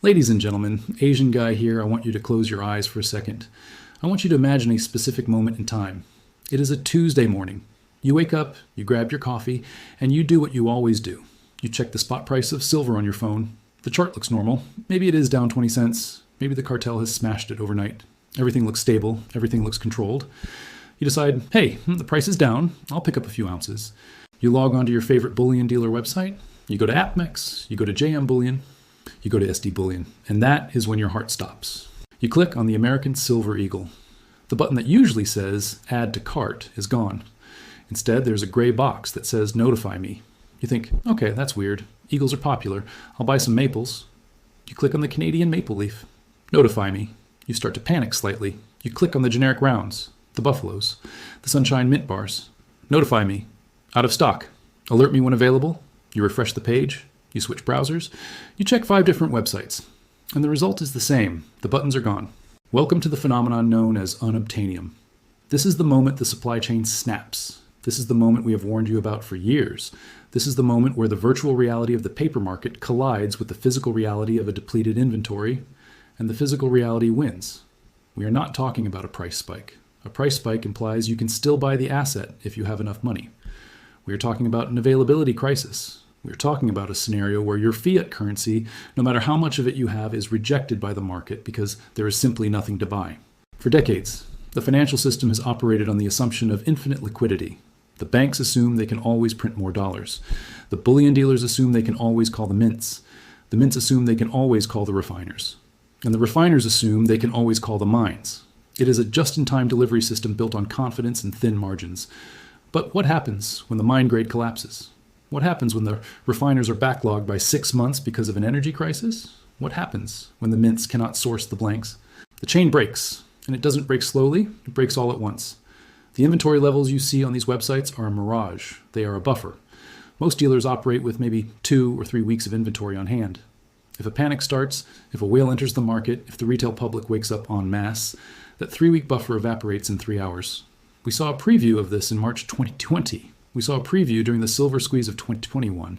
Ladies and gentlemen, Asian guy here, I want you to close your eyes for a second. I want you to imagine a specific moment in time. It is a Tuesday morning. You wake up, you grab your coffee, and you do what you always do. You check the spot price of silver on your phone. The chart looks normal. Maybe it is down 20 cents. Maybe the cartel has smashed it overnight. Everything looks stable. Everything looks controlled. You decide, hey, the price is down. I'll pick up a few ounces. You log onto your favorite bullion dealer website. You go to APMEX. You go to JM Bullion. You go to SD Bullion. And that is when your heart stops. You click on the American Silver Eagle. The button that usually says Add to Cart is gone. Instead, there's a gray box that says Notify Me. You think, okay, that's weird. Eagles are popular. I'll buy some maples. You click on the Canadian maple leaf. Notify Me. You start to panic slightly. You click on the generic rounds, the buffaloes, the sunshine mint bars. Notify Me. Out of stock. Alert me when available. You refresh the page. You switch browsers. You check 5 different websites. And the result is the same. The buttons are gone. Welcome to the phenomenon known as Unobtanium. This is the moment the supply chain snaps. This is the moment we have warned you about for years. This is the moment where the virtual reality of the paper market collides with the physical reality of a depleted inventory, and the physical reality wins. We are not talking about a price spike. A price spike implies you can still buy the asset if you have enough money. We are talking about an availability crisis. We are talking about a scenario where your fiat currency, no matter how much of it you have, is rejected by the market because there is simply nothing to buy. For decades, the financial system has operated on the assumption of infinite liquidity. The banks assume they can always print more dollars. The bullion dealers assume they can always call the mints. The mints assume they can always call the refiners. And the refiners assume they can always call the mines. It is a just-in-time delivery system built on confidence and thin margins. But what happens when the mine grade collapses? What happens when the refiners are backlogged by 6 months because of an energy crisis? What happens when the mints cannot source the blanks? The chain breaks, and it doesn't break slowly, it breaks all at once. The inventory levels you see on these websites are a mirage. They are a buffer. Most dealers operate with maybe 2 or 3 weeks of inventory on hand. If a panic starts, if a whale enters the market, if the retail public wakes up en masse, that 3-week buffer evaporates in 3 hours. We saw a preview of this in March 2020. We saw a preview during the silver squeeze of 2021.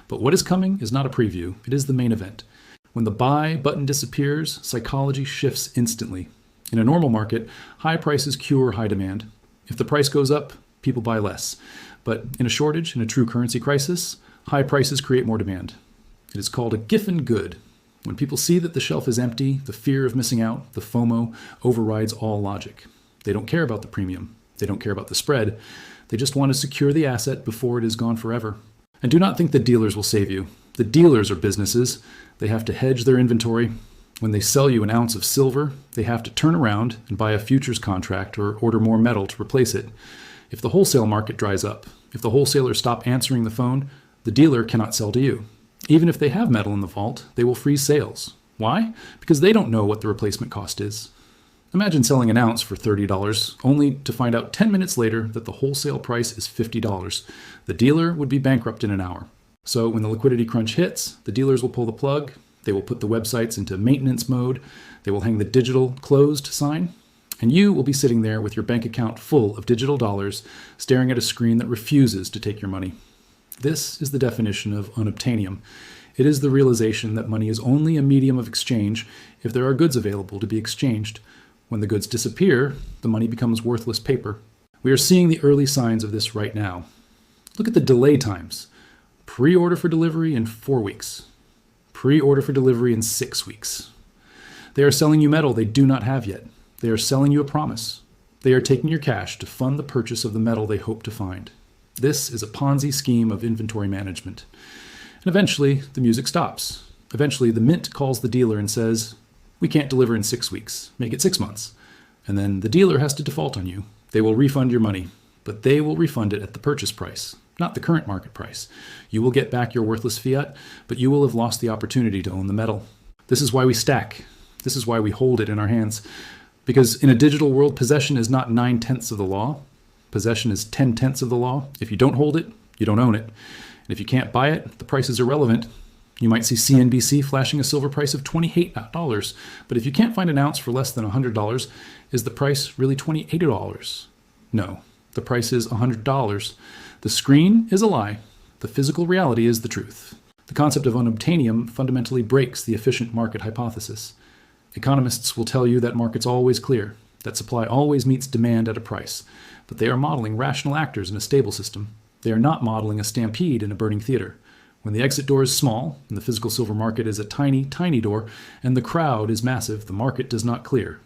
But what is coming is not a preview. It is the main event. When the buy button disappears, psychology shifts instantly. In a normal market, high prices cure high demand. If the price goes up, people buy less. But in a shortage, in a true currency crisis, high prices create more demand. It is called a Giffen good. When people see that the shelf is empty, the fear of missing out, the FOMO, overrides all logic. They don't care about the premium. They don't care about the spread. They just want to secure the asset before it is gone forever. And do not think the dealers will save you. The dealers are businesses. They have to hedge their inventory. When they sell you an ounce of silver, they have to turn around and buy a futures contract or order more metal to replace it. If the wholesale market dries up, if the wholesalers stop answering the phone, the dealer cannot sell to you. Even if they have metal in the vault, they will freeze sales. Why? Because they don't know what the replacement cost is. Imagine selling an ounce for $30, only to find out 10 minutes later that the wholesale price is $50. The dealer would be bankrupt in an hour. So when the liquidity crunch hits, the dealers will pull the plug. They will put the websites into maintenance mode. They will hang the digital closed sign. And you will be sitting there with your bank account full of digital dollars, staring at a screen that refuses to take your money. This is the definition of unobtanium. It is the realization that money is only a medium of exchange if there are goods available to be exchanged. When the goods disappear, the money becomes worthless paper. We are seeing the early signs of this right now. Look at the delay times. Pre-order for delivery in 4 weeks. Pre-order for delivery in 6 weeks. They are selling you metal they do not have yet. They are selling you a promise. They are taking your cash to fund the purchase of the metal they hope to find. This is a Ponzi scheme of inventory management. And eventually, the music stops. Eventually, the mint calls the dealer and says, "We can't deliver in 6 weeks. Make it 6 months." And then the dealer has to default on you. They will refund your money, but they will refund it at the purchase price, not the current market price. You will get back your worthless fiat, but you will have lost the opportunity to own the metal. This is why we stack. This is why we hold it in our hands. Because in a digital world, possession is not 9/10 of the law. Possession is 10/10 of the law. If you don't hold it, you don't own it. And if you can't buy it, the price is irrelevant. You might see CNBC flashing a silver price of $28, but if you can't find an ounce for less than $100, is the price really $28? No, the price is $100. The screen is a lie. The physical reality is the truth. The concept of unobtanium fundamentally breaks the efficient market hypothesis. Economists will tell you that markets always clear, that supply always meets demand at a price, but they are modeling rational actors in a stable system. They are not modeling a stampede in a burning theater. When the exit door is small, and the physical silver market is a tiny, tiny door, and the crowd is massive, the market does not clear.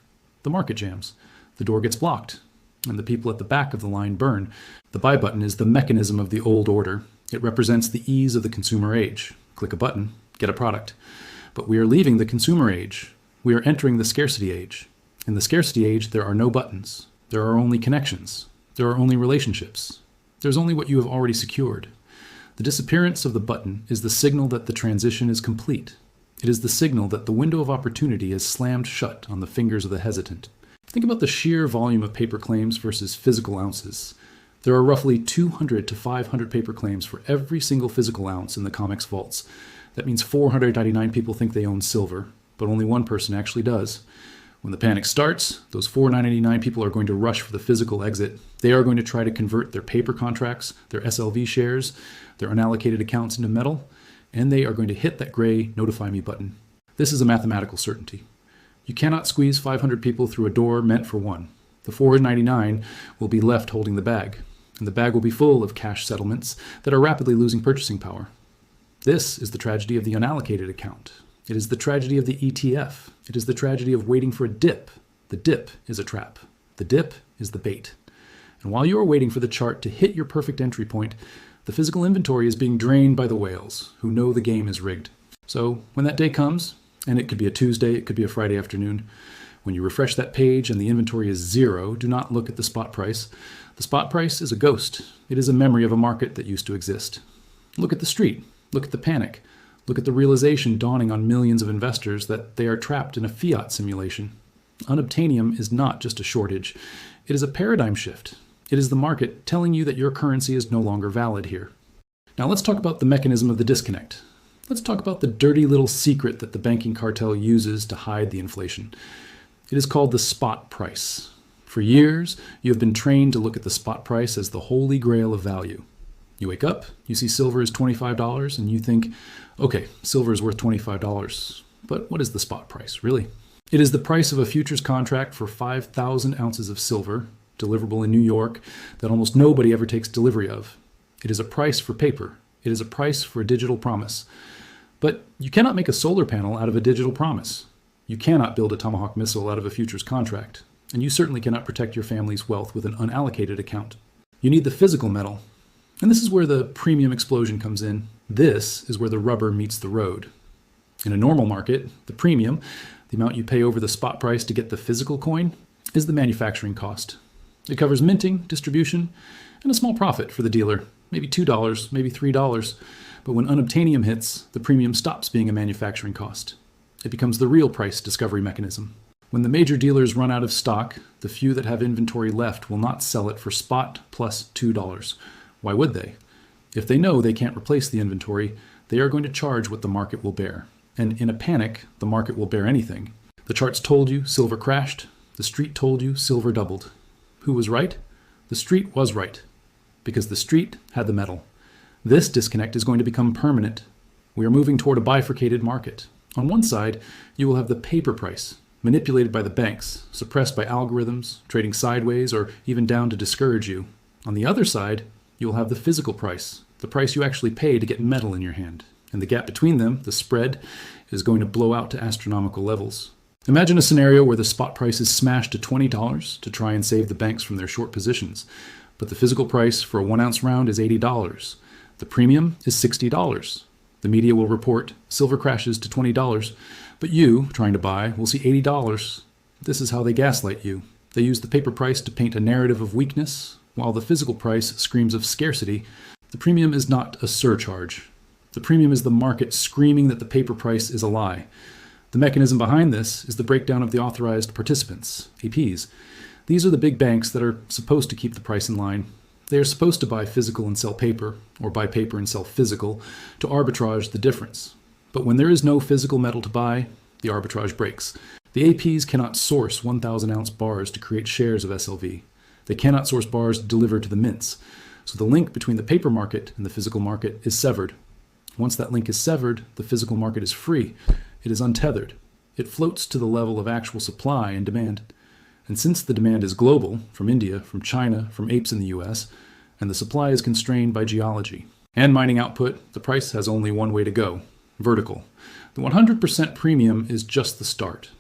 The market jams. The door gets blocked, and the people at the back of the line burn. The buy button is the mechanism of the old order. It represents the ease of the consumer age. Click a button, get a product. But we are leaving the consumer age. We are entering the scarcity age. In the scarcity age, there are no buttons. There are only connections. There are only relationships. There's only what you have already secured. The disappearance of the button is the signal that the transition is complete. It is the signal that the window of opportunity has slammed shut on the fingers of the hesitant. Think about the sheer volume of paper claims versus physical ounces. There are roughly 200 to 500 paper claims for every single physical ounce in the COMEX vaults. That means 499 people think they own silver, but only one person actually does. When the panic starts, those 499 people are going to rush for the physical exit. They are going to try to convert their paper contracts, their SLV shares, their unallocated accounts into metal, and they are going to hit that gray notify me button. This is a mathematical certainty. You cannot squeeze 500 people through a door meant for one. The 499 will be left holding the bag, and the bag will be full of cash settlements that are rapidly losing purchasing power. This is the tragedy of the unallocated account. It is the tragedy of the ETF. It is the tragedy of waiting for a dip. The dip is a trap. The dip is the bait. And while you are waiting for the chart to hit your perfect entry point, the physical inventory is being drained by the whales who know the game is rigged. So when that day comes, and it could be a Tuesday, it could be a Friday afternoon, when you refresh that page and the inventory is zero, do not look at the spot price. The spot price is a ghost. It is a memory of a market that used to exist. Look at the street. Look at the panic. Look at the realization dawning on millions of investors that they are trapped in a fiat simulation. Unobtanium is not just a shortage. It is a paradigm shift. It is the market telling you that your currency is no longer valid here. Now let's talk about the mechanism of the disconnect. Let's talk about the dirty little secret that the banking cartel uses to hide the inflation. It is called the spot price. For years, you have been trained to look at the spot price as the holy grail of value. You wake up, you see silver is $25, and you think, okay, silver is worth $25. But what is the spot price, really? It is the price of a futures contract for 5,000 ounces of silver, deliverable in New York, that almost nobody ever takes delivery of. It is a price for paper. It is a price for a digital promise. But you cannot make a solar panel out of a digital promise. You cannot build a Tomahawk missile out of a futures contract. And you certainly cannot protect your family's wealth with an unallocated account. You need the physical metal. And this is where the premium explosion comes in. This is where the rubber meets the road. In a normal market, the premium, the amount you pay over the spot price to get the physical coin, is the manufacturing cost. It covers minting, distribution, and a small profit for the dealer, maybe $2, maybe $3. But when unobtanium hits, the premium stops being a manufacturing cost. It becomes the real price discovery mechanism. When the major dealers run out of stock, the few that have inventory left will not sell it for spot plus $2. Why would they? If they know they can't replace the inventory, they are going to charge what the market will bear. And in a panic, the market will bear anything. The charts told you silver crashed. The street told you silver doubled. Who was right? The street was right, because the street had the metal. This disconnect is going to become permanent. We are moving toward a bifurcated market. On one side, you will have the paper price, manipulated by the banks, suppressed by algorithms, trading sideways or even down to discourage you. On the other side, you will have the physical price, the price you actually pay to get metal in your hand. And the gap between them, the spread, is going to blow out to astronomical levels. Imagine a scenario where the spot price is smashed to $20 to try and save the banks from their short positions. But the physical price for a 1-ounce round is $80. The premium is $60. The media will report silver crashes to $20, but you, trying to buy, will see $80. This is how they gaslight you. They use the paper price to paint a narrative of weakness, while the physical price screams of scarcity. The premium is not a surcharge. The premium is the market screaming that the paper price is a lie. The mechanism behind this is the breakdown of the authorized participants, APs. These are the big banks that are supposed to keep the price in line. They are supposed to buy physical and sell paper, or buy paper and sell physical, to arbitrage the difference. But when there is no physical metal to buy, the arbitrage breaks. The APs cannot source 1,000-ounce bars to create shares of SLV. They cannot source bars delivered to the mints. So the link between the paper market and the physical market is severed. Once that link is severed, the physical market is free. It is untethered. It floats to the level of actual supply and demand. And since the demand is global, from India, from China, from apes in the US, and the supply is constrained by geology and mining output, the price has only one way to go: vertical. The 100% premium is just the start.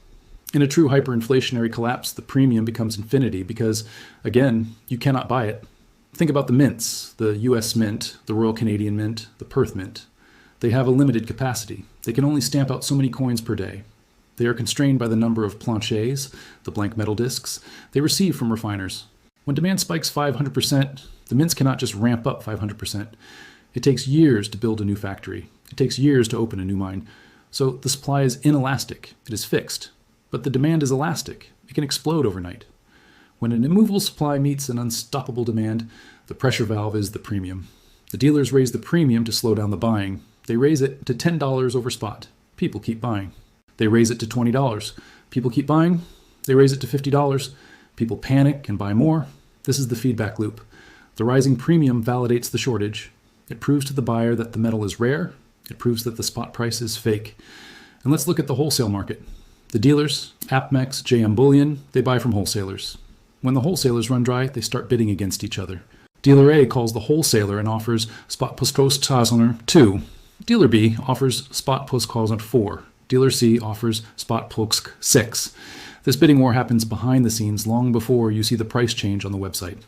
In a true hyperinflationary collapse, the premium becomes infinity because, again, you cannot buy it. Think about the mints, the US Mint, the Royal Canadian Mint, the Perth Mint. They have a limited capacity. They can only stamp out so many coins per day. They are constrained by the number of planchets, the blank metal discs, they receive from refiners. When demand spikes 500%, the mints cannot just ramp up 500%. It takes years to build a new factory. It takes years to open a new mine. So the supply is inelastic. It is fixed. But the demand is elastic. It can explode overnight. When an immovable supply meets an unstoppable demand, the pressure valve is the premium. The dealers raise the premium to slow down the buying. They raise it to $10 over spot. People keep buying. They raise it to $20. People keep buying. They raise it to $50. People panic and buy more. This is the feedback loop. The rising premium validates the shortage. It proves to the buyer that the metal is rare. It proves that the spot price is fake. And let's look at the wholesale market. The dealers, APMEX, JM Bullion, they buy from wholesalers. When the wholesalers run dry, they start bidding against each other. Dealer A calls the wholesaler and offers spot plus kostkausner 2. Dealer B offers spot plus kostkausner 4. Dealer C offers spot plus 6. This bidding war happens behind the scenes long before you see the price change on the website.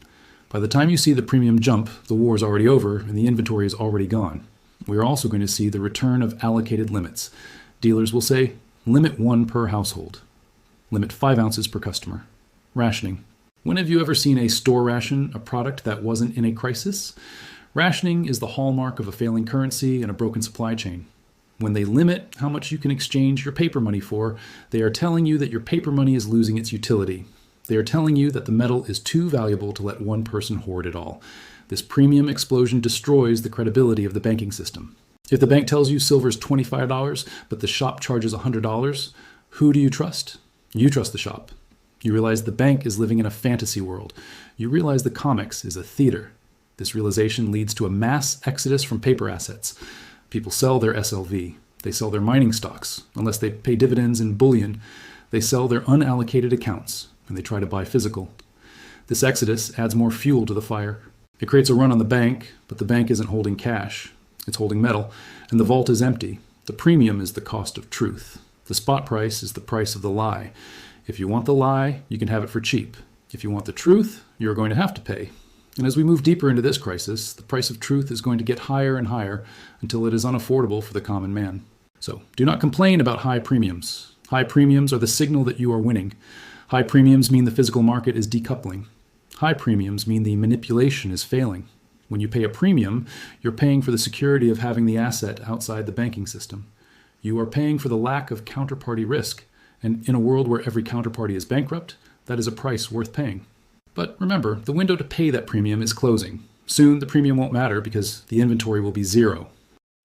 By the time you see the premium jump, the war is already over and the inventory is already gone. We are also going to see the return of allocated limits. Dealers will say, limit 1 per household. Limit 5 ounces per customer. Rationing. When have you ever seen a store ration a product that wasn't in a crisis? Rationing is the hallmark of a failing currency and a broken supply chain. When they limit how much you can exchange your paper money for, they are telling you that your paper money is losing its utility. They are telling you that the metal is too valuable to let one person hoard it all. This premium explosion destroys the credibility of the banking system. If the bank tells you silver is $25, but the shop charges $100, who do you trust? You trust the shop. You realize the bank is living in a fantasy world. You realize the comics is a theater. This realization leads to a mass exodus from paper assets. People sell their SLV. They sell their mining stocks. Unless they pay dividends in bullion, they sell their unallocated accounts, and they try to buy physical. This exodus adds more fuel to the fire. It creates a run on the bank, but the bank isn't holding cash. It's holding metal, and the vault is empty. The premium is the cost of truth. The spot price is the price of the lie. If you want the lie, you can have it for cheap. If you want the truth, you're going to have to pay. And as we move deeper into this crisis, the price of truth is going to get higher and higher until it is unaffordable for the common man. So do not complain about high premiums. High premiums are the signal that you are winning. High premiums mean the physical market is decoupling. High premiums mean the manipulation is failing. When you pay a premium, you're paying for the security of having the asset outside the banking system. You are paying for the lack of counterparty risk. And in a world where every counterparty is bankrupt, that is a price worth paying. But remember, the window to pay that premium is closing. Soon the premium won't matter because the inventory will be zero.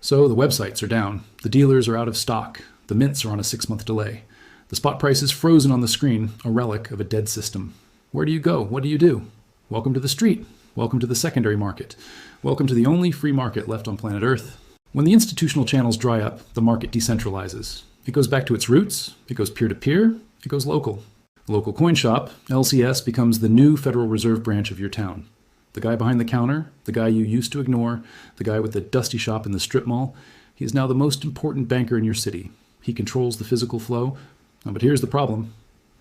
So the websites are down. The dealers are out of stock. The mints are on a 6-month delay. The spot price is frozen on the screen, a relic of a dead system. Where do you go? What do you do? Welcome to the street. Welcome to the secondary market. Welcome to the only free market left on planet Earth. When the institutional channels dry up, the market decentralizes. It goes back to its roots. It goes peer-to-peer. It goes local. Local coin shop, LCS, becomes the new Federal Reserve branch of your town. The guy behind the counter, the guy you used to ignore, the guy with the dusty shop in the strip mall, he is now the most important banker in your city. He controls the physical flow. But here's the problem.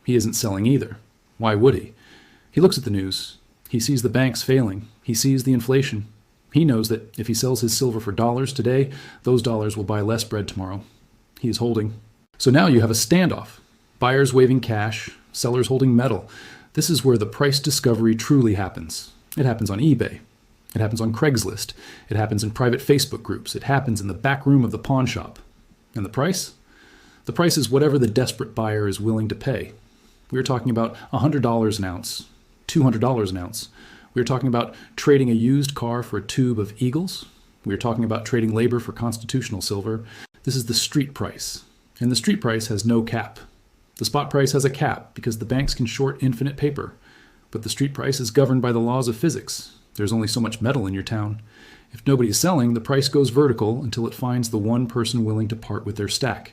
He isn't selling either. Why would he? He looks at the news. He sees the banks failing. He sees the inflation. He knows that if he sells his silver for dollars today, those dollars will buy less bread tomorrow. He is holding. So now you have a standoff. Buyers waving cash, sellers holding metal. This is where the price discovery truly happens. It happens on eBay. It happens on Craigslist. It happens in private Facebook groups. It happens in the back room of the pawn shop. And the price? The price is whatever the desperate buyer is willing to pay. We are talking about $100 an ounce, $200 an ounce. We are talking about trading a used car for a tube of Eagles. We are talking about trading labor for constitutional silver. This is the street price. And the street price has no cap. The spot price has a cap because the banks can short infinite paper. But the street price is governed by the laws of physics. There's only so much metal in your town. If nobody is selling, the price goes vertical until it finds the one person willing to part with their stack.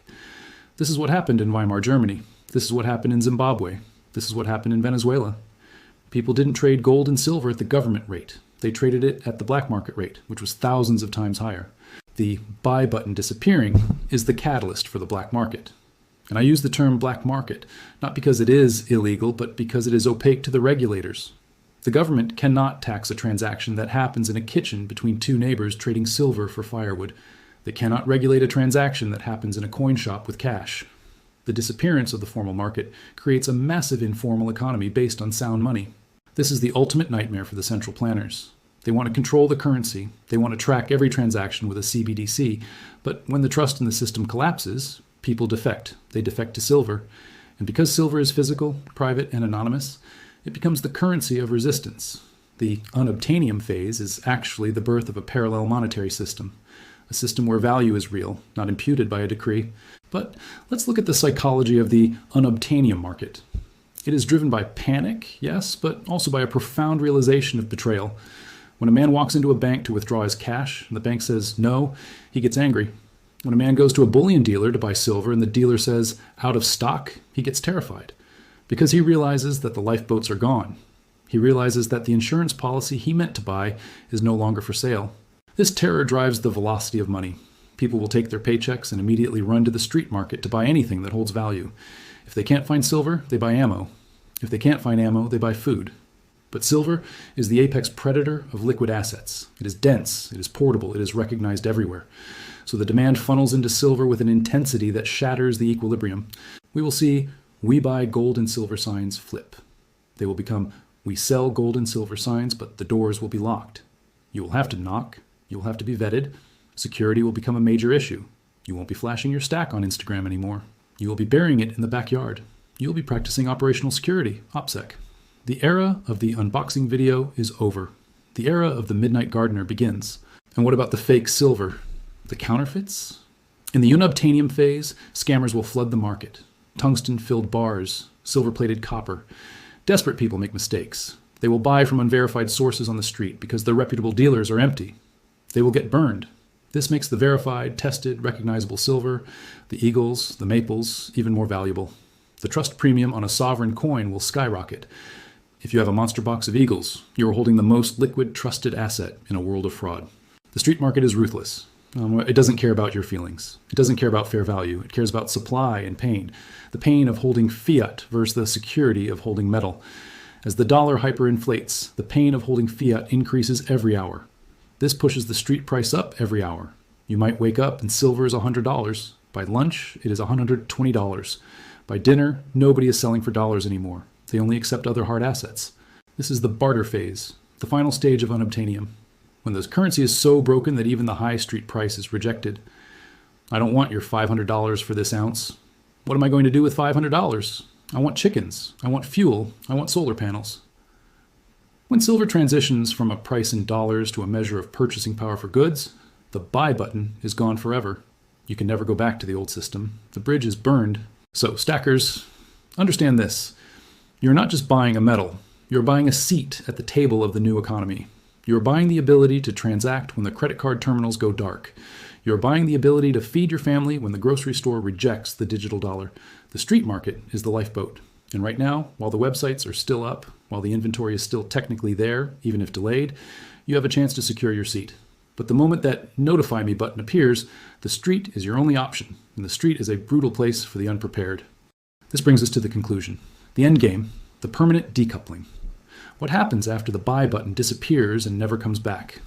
This is what happened in Weimar Germany. This is what happened in Zimbabwe. This is what happened in Venezuela. People didn't trade gold and silver at the government rate. They traded it at the black market rate, which was thousands of times higher. The buy button disappearing is the catalyst for the black market. And I use the term black market, not because it is illegal, but because it is opaque to the regulators. The government cannot tax a transaction that happens in a kitchen between two neighbors trading silver for firewood. They cannot regulate a transaction that happens in a coin shop with cash. The disappearance of the formal market creates a massive informal economy based on sound money. This is the ultimate nightmare for the central planners. They want to control the currency. They want to track every transaction with a CBDC. But when the trust in the system collapses, people defect. They defect to silver. And because silver is physical, private, and anonymous, it becomes the currency of resistance. The Unobtanium phase is actually the birth of a parallel monetary system, a system where value is real, not imputed by a decree. But let's look at the psychology of the Unobtanium market. It is driven by panic, yes, but also by a profound realization of betrayal. When a man walks into a bank to withdraw his cash and the bank says no, he gets angry. When a man goes to a bullion dealer to buy silver and the dealer says out of stock, he gets terrified because he realizes that the lifeboats are gone. He realizes that the insurance policy he meant to buy is no longer for sale. This terror drives the velocity of money. People will take their paychecks and immediately run to the street market to buy anything that holds value. If they can't find silver, they buy ammo. If they can't find ammo, they buy food. But silver is the apex predator of liquid assets. It is dense, it is portable, it is recognized everywhere. So the demand funnels into silver with an intensity that shatters the equilibrium. We will see we buy gold and silver signs flip. They will become we sell gold and silver signs, but the doors will be locked. You will have to knock. You will have to be vetted. Security will become a major issue. You won't be flashing your stack on Instagram anymore. You will be burying it in the backyard. You will be practicing operational security, OPSEC. The era of the unboxing video is over. The era of the Midnight Gardener begins. And what about the fake silver? The counterfeits? In the Unobtanium phase, scammers will flood the market. Tungsten-filled bars, silver-plated copper. Desperate people make mistakes. They will buy from unverified sources on the street because their reputable dealers are empty. They will get burned. This makes the verified, tested, recognizable silver, the eagles, the maples, even more valuable. The trust premium on a sovereign coin will skyrocket. If you have a monster box of eagles, you are holding the most liquid, trusted asset in a world of fraud. The street market is ruthless. It doesn't care about your feelings. It doesn't care about fair value. It cares about supply and pain. The pain of holding fiat versus the security of holding metal. As the dollar hyperinflates, the pain of holding fiat increases every hour. This pushes the street price up every hour. You might wake up and silver is $100. By lunch, it is $120. By dinner, nobody is selling for dollars anymore. They only accept other hard assets. This is the barter phase, the final stage of unobtanium, when the currency is so broken that even the high street price is rejected. I don't want your $500 for this ounce. What am I going to do with $500? I want chickens. I want fuel. I want solar panels. When silver transitions from a price in dollars to a measure of purchasing power for goods, the buy button is gone forever. You can never go back to the old system. The bridge is burned. So, stackers, understand this. You're not just buying a metal. You're buying a seat at the table of the new economy. You're buying the ability to transact when the credit card terminals go dark. You're buying the ability to feed your family when the grocery store rejects the digital dollar. The street market is the lifeboat. And right now, while the websites are still up, while the inventory is still technically there, even if delayed, you have a chance to secure your seat. But the moment that Notify Me button appears, the street is your only option, and the street is a brutal place for the unprepared. This brings us to the conclusion. The endgame, the permanent decoupling. What happens after the buy button disappears and never comes back?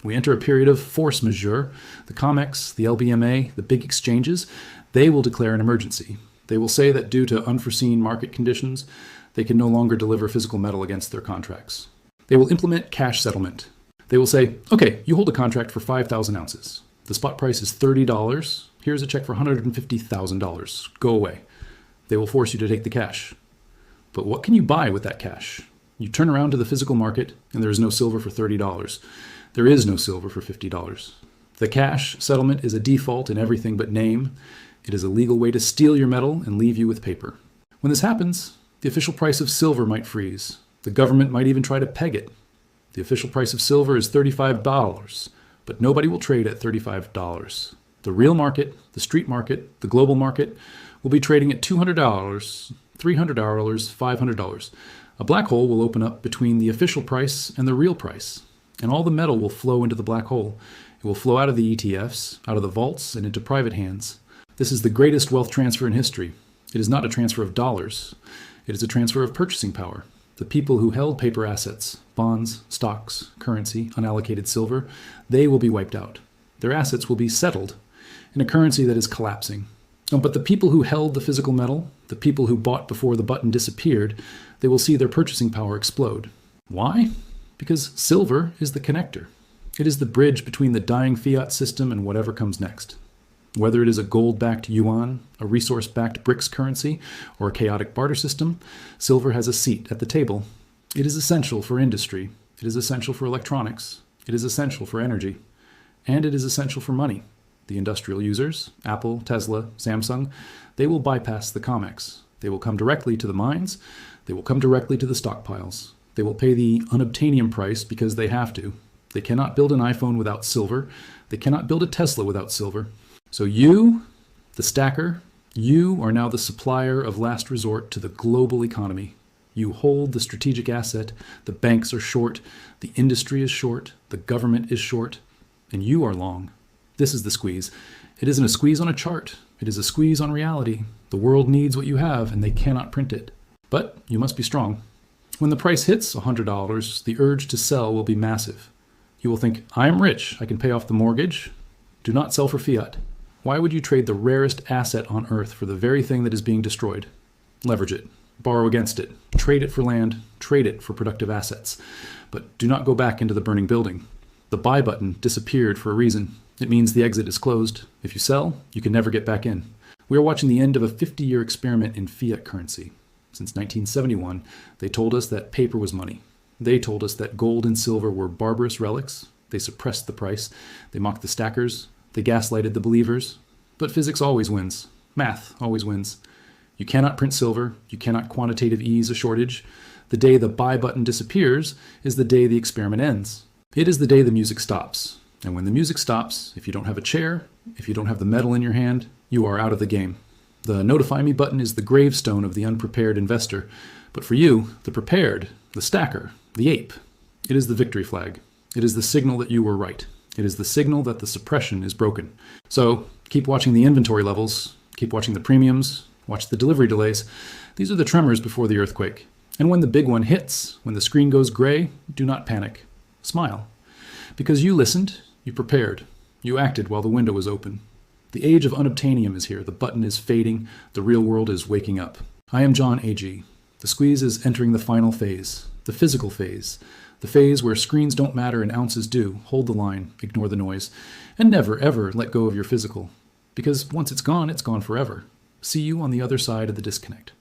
We enter a period of force majeure. The COMEX, the LBMA, the big exchanges, they will declare an emergency. They will say that due to unforeseen market conditions, they can no longer deliver physical metal against their contracts. They will implement cash settlement. They will say, okay, you hold a contract for 5,000 ounces. The spot price is $30. Here's a check for $150,000. Go away. They will force you to take the cash. But what can you buy with that cash? You turn around to the physical market and there is no silver for $30. There is no silver for $50. The cash settlement is a default in everything but name. It is a legal way to steal your metal and leave you with paper. When this happens, the official price of silver might freeze. The government might even try to peg it. The official price of silver is $35. but nobody will trade at $35. The real market, the street market, the global market will be trading at $200, $300, $500. A black hole will open up between the official price and the real price, and all the metal will flow into the black hole. It will flow out of the ETFs, out of the vaults, and into private hands. This is the greatest wealth transfer in history. It is not a transfer of dollars. It is a transfer of purchasing power. The people who held paper assets, bonds, stocks, currency, unallocated silver, they will be wiped out. Their assets will be settled in a currency that is collapsing. But the people who held the physical metal, the people who bought before the button disappeared, they will see their purchasing power explode. Why? Because silver is the connector. It is the bridge between the dying fiat system and whatever comes next. Whether it is a gold-backed yuan, a resource-backed BRICS currency, or a chaotic barter system, silver has a seat at the table. It is essential for industry. It is essential for electronics. It is essential for energy. And it is essential for money. The industrial users, Apple, Tesla, Samsung, they will bypass the COMEX. They will come directly to the mines. They will come directly to the stockpiles. They will pay the Unobtanium price because they have to. They cannot build an iPhone without silver. They cannot build a Tesla without silver. So you, the stacker, you are now the supplier of last resort to the global economy. You hold the strategic asset. The banks are short. The industry is short. The government is short. And you are long. This is the squeeze. It isn't a squeeze on a chart. It is a squeeze on reality. The world needs what you have, and they cannot print it. But you must be strong. When the price hits $100, the urge to sell will be massive. You will think, I am rich. I can pay off the mortgage. Do not sell for fiat. Why would you trade the rarest asset on earth for the very thing that is being destroyed? Leverage it. Borrow against it. Trade it for land. Trade it for productive assets. But do not go back into the burning building. The buy button disappeared for a reason. It means the exit is closed. If you sell, you can never get back in. We are watching the end of a 50-year experiment in fiat currency. Since 1971, they told us that paper was money. They told us that gold and silver were barbarous relics. They suppressed the price. They mocked the stackers. They gaslighted the believers. But physics always wins. Math always wins. You cannot print silver. You cannot quantitative ease a shortage. The day the buy button disappears is the day the experiment ends. It is the day the music stops. And when the music stops, if you don't have a chair, if you don't have the metal in your hand, you are out of the game. The notify me button is the gravestone of the unprepared investor. But for you, the prepared, the stacker, the ape, it is the victory flag. It is the signal that you were right. It is the signal that the suppression is broken. So keep watching the inventory levels, keep watching the premiums, watch the delivery delays. These are the tremors before the earthquake. And when the big one hits, when the screen goes gray, do not panic. Smile. Because you listened, you prepared, you acted while the window was open. The age of unobtanium is here. The button is fading. The real world is waking up. I am John A.G. The squeeze is entering the final phase, the physical phase, the phase where screens don't matter and ounces do. Hold the line, ignore the noise, and never, ever let go of your physical. Because once it's gone forever. See you on the other side of the disconnect.